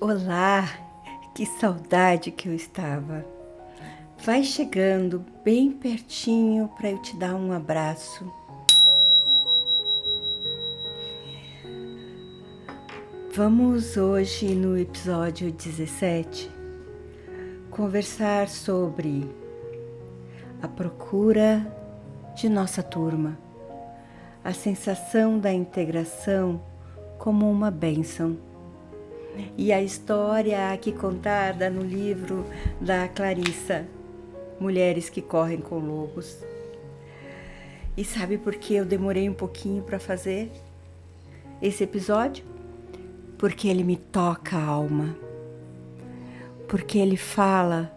Olá, que saudade que eu estava. Vai chegando bem pertinho para eu te dar um abraço. Vamos hoje no episódio 17 conversar sobre a procura de nossa turma, a sensação da integração como uma bênção. E a história aqui contada no livro da Clarissa, Mulheres que Correm com Lobos. E sabe por que eu demorei um pouquinho para fazer esse episódio? Porque ele me toca a alma. Porque ele fala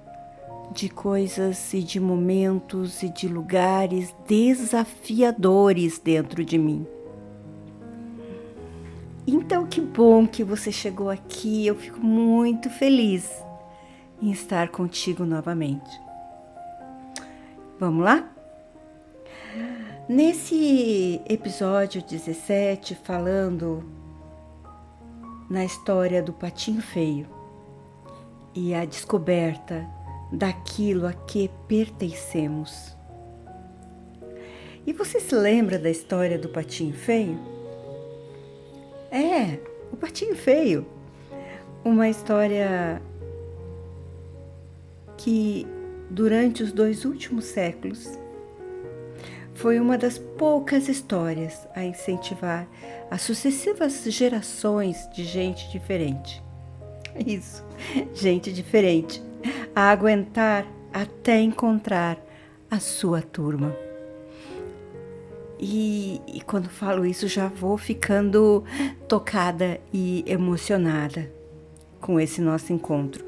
de coisas e de momentos e de lugares desafiadores dentro de mim. Então, que bom que você chegou aqui. Eu fico muito feliz em estar contigo novamente. Vamos lá? Nesse episódio 17, falando na história do patinho feio e a descoberta daquilo a que pertencemos. E você se lembra da história do patinho feio? O patinho feio. Uma história que, durante os 2 últimos séculos, foi uma das poucas histórias a incentivar as sucessivas gerações de gente diferente. Isso, gente diferente, a aguentar até encontrar a sua turma. E quando falo isso, já vou ficando tocada e emocionada com esse nosso encontro.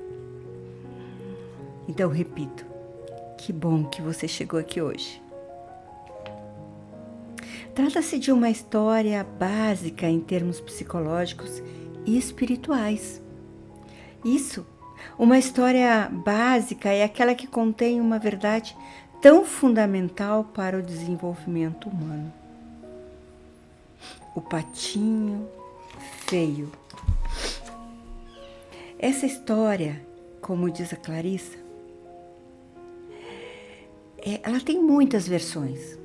Então, repito, que bom que você chegou aqui hoje. Trata-se de uma história básica em termos psicológicos e espirituais. Isso, uma história básica é aquela que contém uma verdade tão fundamental para o desenvolvimento humano. O patinho feio. Essa história, como diz a Clarissa, ela tem muitas versões,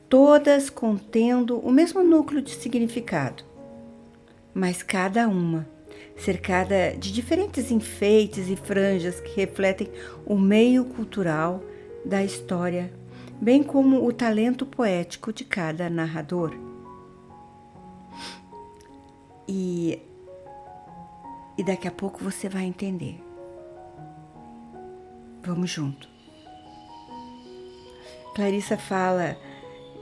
todas contendo o mesmo núcleo de significado, mas cada uma cercada de diferentes enfeites e franjas que refletem o meio cultural da história, bem como o talento poético de cada narrador. E daqui a pouco você vai entender. Vamos junto. Clarissa fala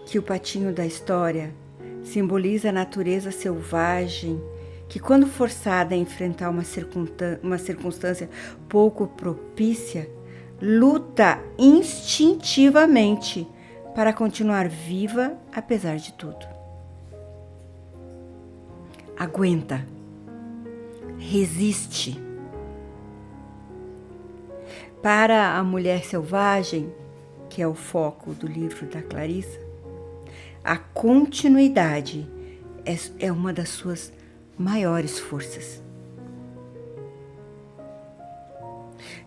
que o patinho da história simboliza a natureza selvagem que, quando forçada a enfrentar uma circunstância pouco propícia, luta instintivamente para continuar viva apesar de tudo. Aguenta, resiste. Para a mulher selvagem, que é o foco do livro da Clarissa, a continuidade é uma das suas maiores forças.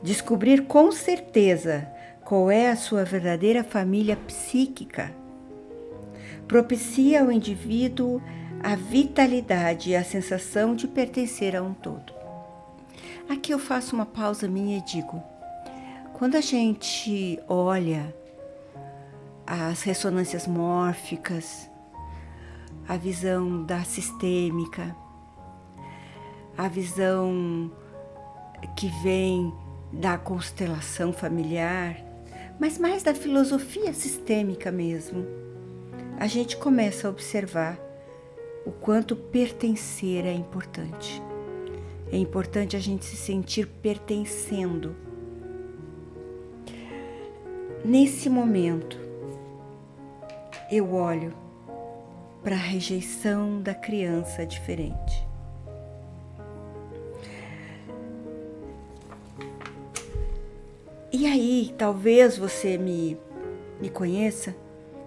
Descobrir com certeza qual é a sua verdadeira família psíquica propicia ao indivíduo a vitalidade e a sensação de pertencer a um todo. Aqui eu faço uma pausa minha e digo: quando a gente olha as ressonâncias mórficas, a visão da sistêmica, a visão que vem da constelação familiar, mas mais da filosofia sistêmica mesmo, a gente começa a observar o quanto pertencer é importante. É importante a gente se sentir pertencendo. Nesse momento, eu olho para a rejeição da criança diferente. E aí, talvez você me conheça,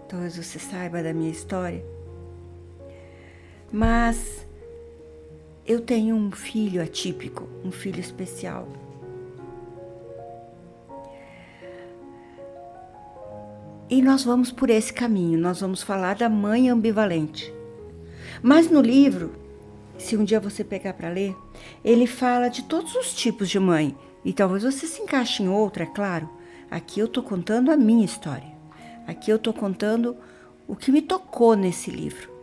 talvez você saiba da minha história, mas eu tenho um filho atípico, um filho especial. E nós vamos por esse caminho, nós vamos falar da mãe ambivalente. Mas no livro, se um dia você pegar para ler, ele fala de todos os tipos de mãe. E talvez você se encaixe em outra, é claro. Aqui eu estou contando a minha história. Aqui eu estou contando o que me tocou nesse livro.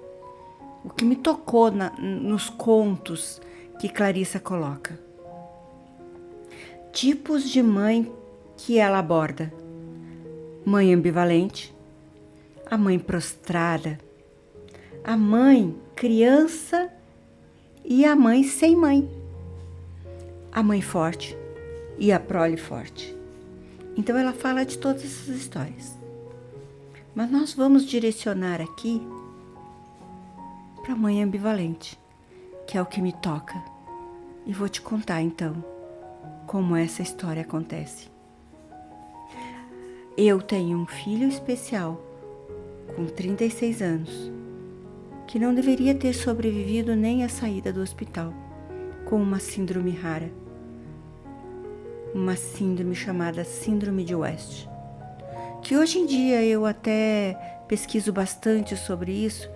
O que me tocou nos contos que Clarissa coloca. Tipos de mãe que ela aborda. Mãe ambivalente, a mãe prostrada, a mãe criança e a mãe sem mãe, a mãe forte e a prole forte. Então ela fala de todas essas histórias. Mas nós vamos direcionar aqui para a mãe ambivalente, que é o que me toca. E vou te contar então como essa história acontece. Eu tenho um filho especial, com 36 anos, que não deveria ter sobrevivido nem à saída do hospital, com uma síndrome rara. Uma síndrome chamada Síndrome de West, que hoje em dia eu até pesquiso bastante sobre isso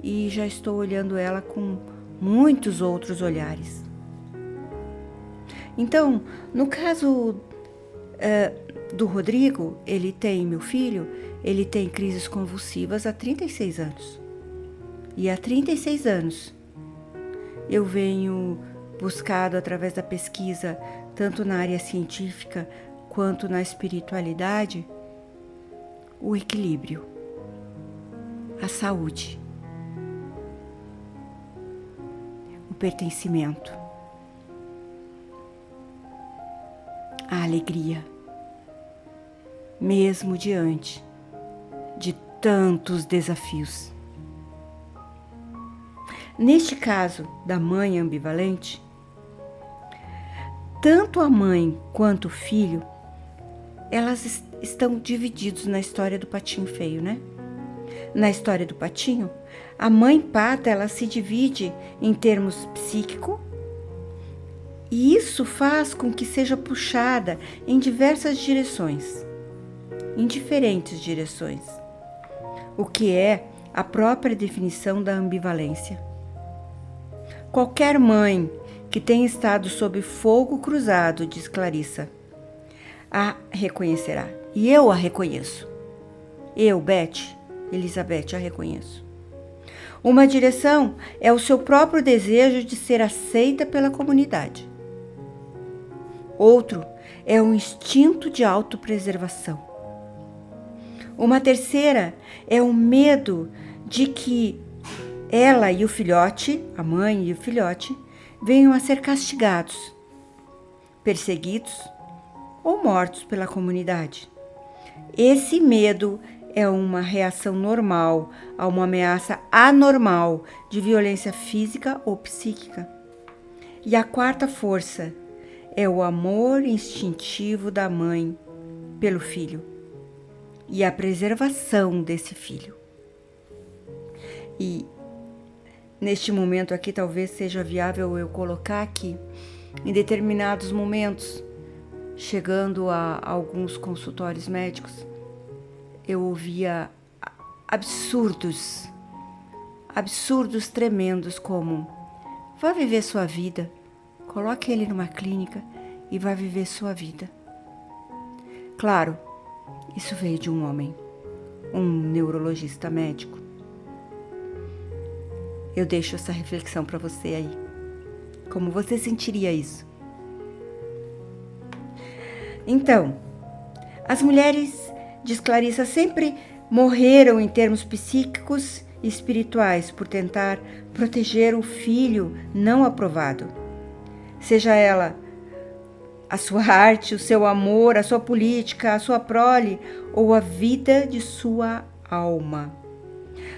e já estou olhando ela com muitos outros olhares. Então, no caso do Rodrigo, meu filho, ele tem crises convulsivas há 36 anos. E há 36 anos eu venho buscado através da pesquisa, tanto na área científica quanto na espiritualidade, o equilíbrio, a saúde, o pertencimento, a alegria, mesmo diante de tantos desafios. Neste caso da mãe ambivalente, tanto a mãe quanto o filho, elas estão divididos na história do patinho feio, né? Na história do patinho, a mãe pata, ela se divide em termos psíquico, e isso faz com que seja puxada em diversas direções, em diferentes direções, o que é a própria definição da ambivalência. Qualquer mãe que tenha estado sob fogo cruzado, diz Clarissa, a reconhecerá. E eu a reconheço. Eu, Beth, Elizabeth, a reconheço. Uma direção é o seu próprio desejo de ser aceita pela comunidade. Outro é o instinto de autopreservação. Uma terceira é o medo de que ela e o filhote, a mãe e o filhote, venham a ser castigados, perseguidos ou mortos pela comunidade. Esse medo é uma reação normal a uma ameaça anormal de violência física ou psíquica. E a quarta força é o amor instintivo da mãe pelo filho e a preservação desse filho. E neste momento aqui talvez seja viável eu colocar que em determinados momentos, chegando a alguns consultórios médicos, eu ouvia absurdos tremendos como: vá viver sua vida, coloque ele numa clínica e vá viver sua vida. Claro, isso veio de um homem, um neurologista médico. Eu deixo essa reflexão para você aí. Como você sentiria isso? Então, as mulheres, diz Clarissa, sempre morreram em termos psíquicos e espirituais por tentar proteger o filho não aprovado. Seja ela a sua arte, o seu amor, a sua política, a sua prole ou a vida de sua alma.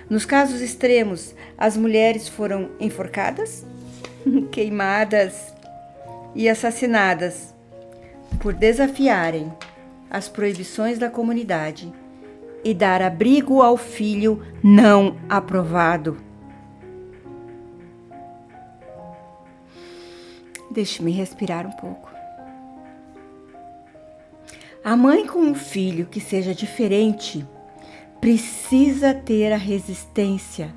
Nos casos extremos, as mulheres foram enforcadas, queimadas e assassinadas por desafiarem as proibições da comunidade e dar abrigo ao filho não aprovado. Deixe-me respirar um pouco. A mãe com um filho que seja diferente precisa ter a resistência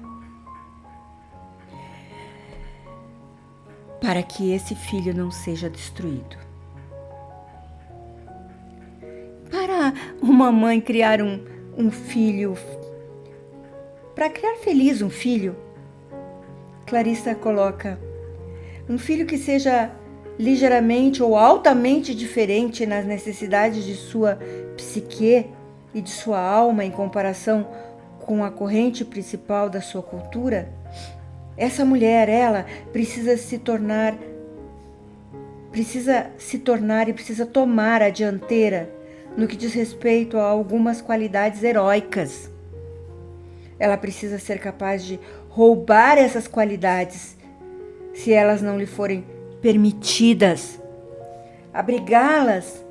para que esse filho não seja destruído. Para uma mãe criar um filho, para criar feliz um filho, Clarissa coloca um filho que seja ligeiramente ou altamente diferente nas necessidades de sua psique e de sua alma em comparação com a corrente principal da sua cultura. Essa mulher, ela precisa tomar a dianteira no que diz respeito a algumas qualidades heróicas. Ela precisa ser capaz de roubar essas qualidades se elas não lhe forem permitidas, abrigá-las,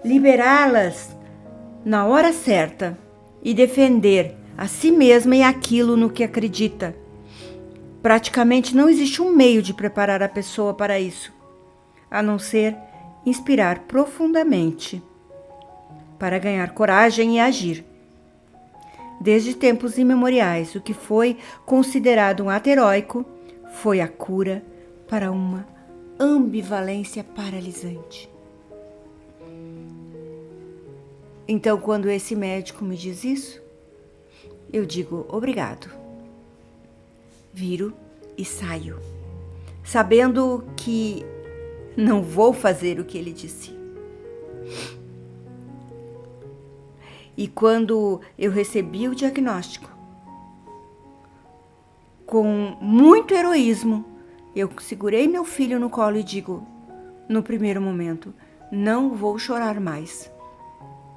liberá-las na hora certa e defender a si mesma e aquilo no que acredita. Praticamente não existe um meio de preparar a pessoa para isso, a não ser inspirar profundamente para ganhar coragem e agir. Desde tempos imemoriais, o que foi considerado um ato heróico foi a cura para uma ambivalência paralisante. Então, quando esse médico me diz isso, eu digo obrigado. Viro e saio, sabendo que não vou fazer o que ele disse. E quando eu recebi o diagnóstico, com muito heroísmo, eu segurei meu filho no colo e digo, no primeiro momento, não vou chorar mais.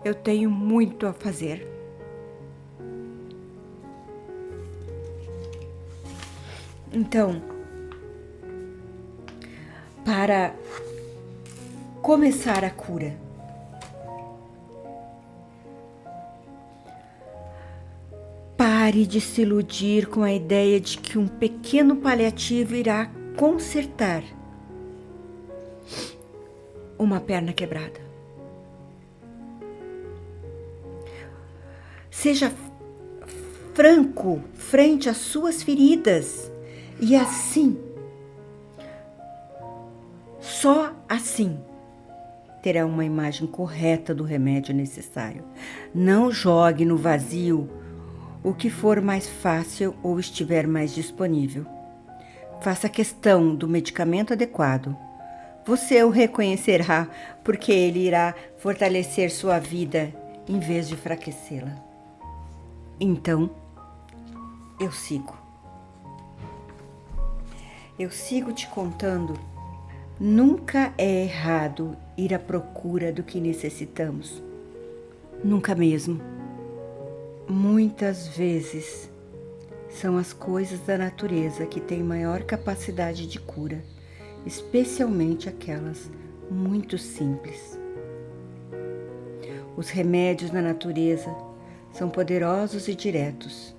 Eu tenho muito a fazer. Então, para começar a cura, pare de se iludir com a ideia de que um pequeno paliativo irá consertar uma perna quebrada. Seja franco frente às suas feridas e assim, só assim, terá uma imagem correta do remédio necessário. Não jogue no vazio o que for mais fácil ou estiver mais disponível. Faça questão do medicamento adequado. Você o reconhecerá porque ele irá fortalecer sua vida em vez de enfraquecê-la. Então, eu sigo. Eu sigo te contando. Nunca é errado ir à procura do que necessitamos. Nunca mesmo. Muitas vezes são as coisas da natureza que têm maior capacidade de cura, especialmente aquelas muito simples. Os remédios da natureza são poderosos e diretos.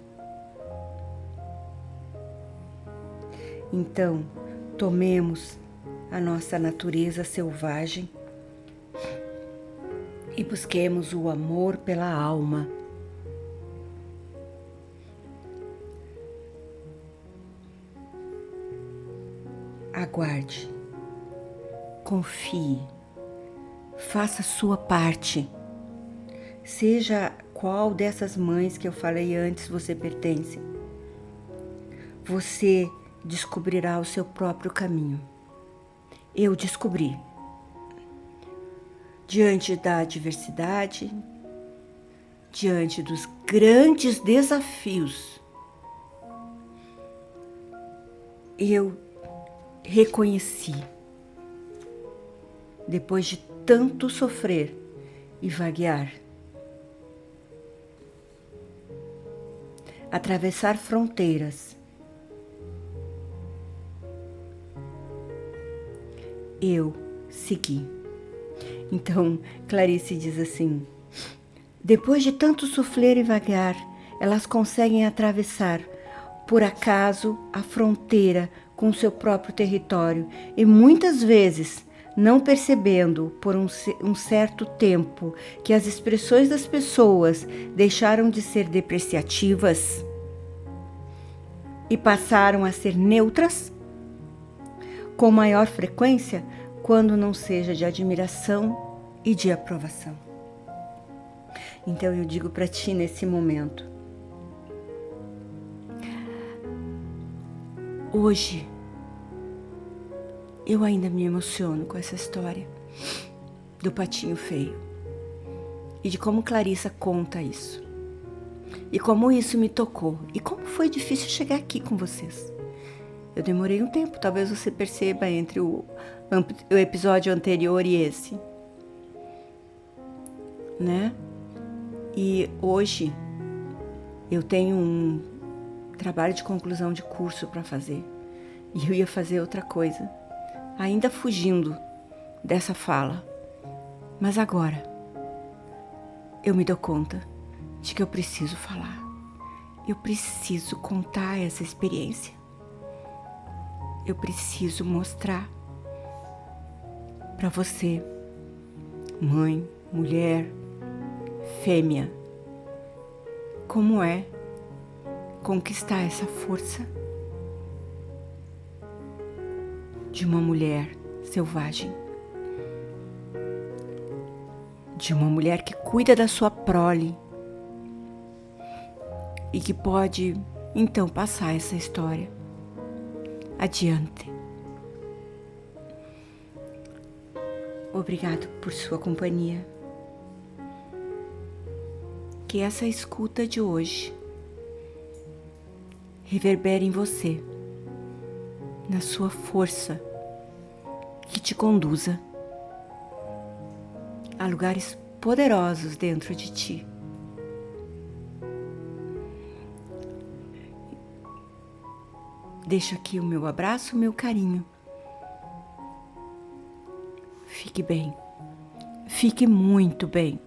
Então, tomemos a nossa natureza selvagem e busquemos o amor pela alma. Aguarde, confie, faça a sua parte. Seja qual dessas mães que eu falei antes você pertence, você descobrirá o seu próprio caminho. Eu descobri. Diante da adversidade, diante dos grandes desafios, eu reconheci, depois de tanto sofrer e vaguear, atravessar fronteiras, eu segui. Então, Clarice diz assim: depois de tanto sofrer e vaguear, elas conseguem atravessar, por acaso, a fronteira com seu próprio território e muitas vezes não percebendo por um certo tempo que as expressões das pessoas deixaram de ser depreciativas e passaram a ser neutras, com maior frequência, quando não seja de admiração e de aprovação. Então eu digo para ti nesse momento, hoje eu ainda me emociono com essa história do patinho feio e de como Clarissa conta isso e como isso me tocou e como foi difícil chegar aqui com vocês. Eu demorei um tempo, talvez você perceba entre o episódio anterior e esse, né? E hoje eu tenho um trabalho de conclusão de curso para fazer e eu ia fazer outra coisa, ainda fugindo dessa fala. Mas agora eu me dou conta de que eu preciso falar. Eu preciso contar essa experiência. Eu preciso mostrar para você, mãe, mulher, fêmea, como é conquistar essa força de uma mulher selvagem, de uma mulher que cuida da sua prole e que pode então passar essa história adiante. Obrigado por sua companhia. Que essa escuta de hoje reverbere em você, na sua força, que te conduza a lugares poderosos dentro de ti. Deixo aqui o meu abraço, o meu carinho. Fique bem. Fique muito bem.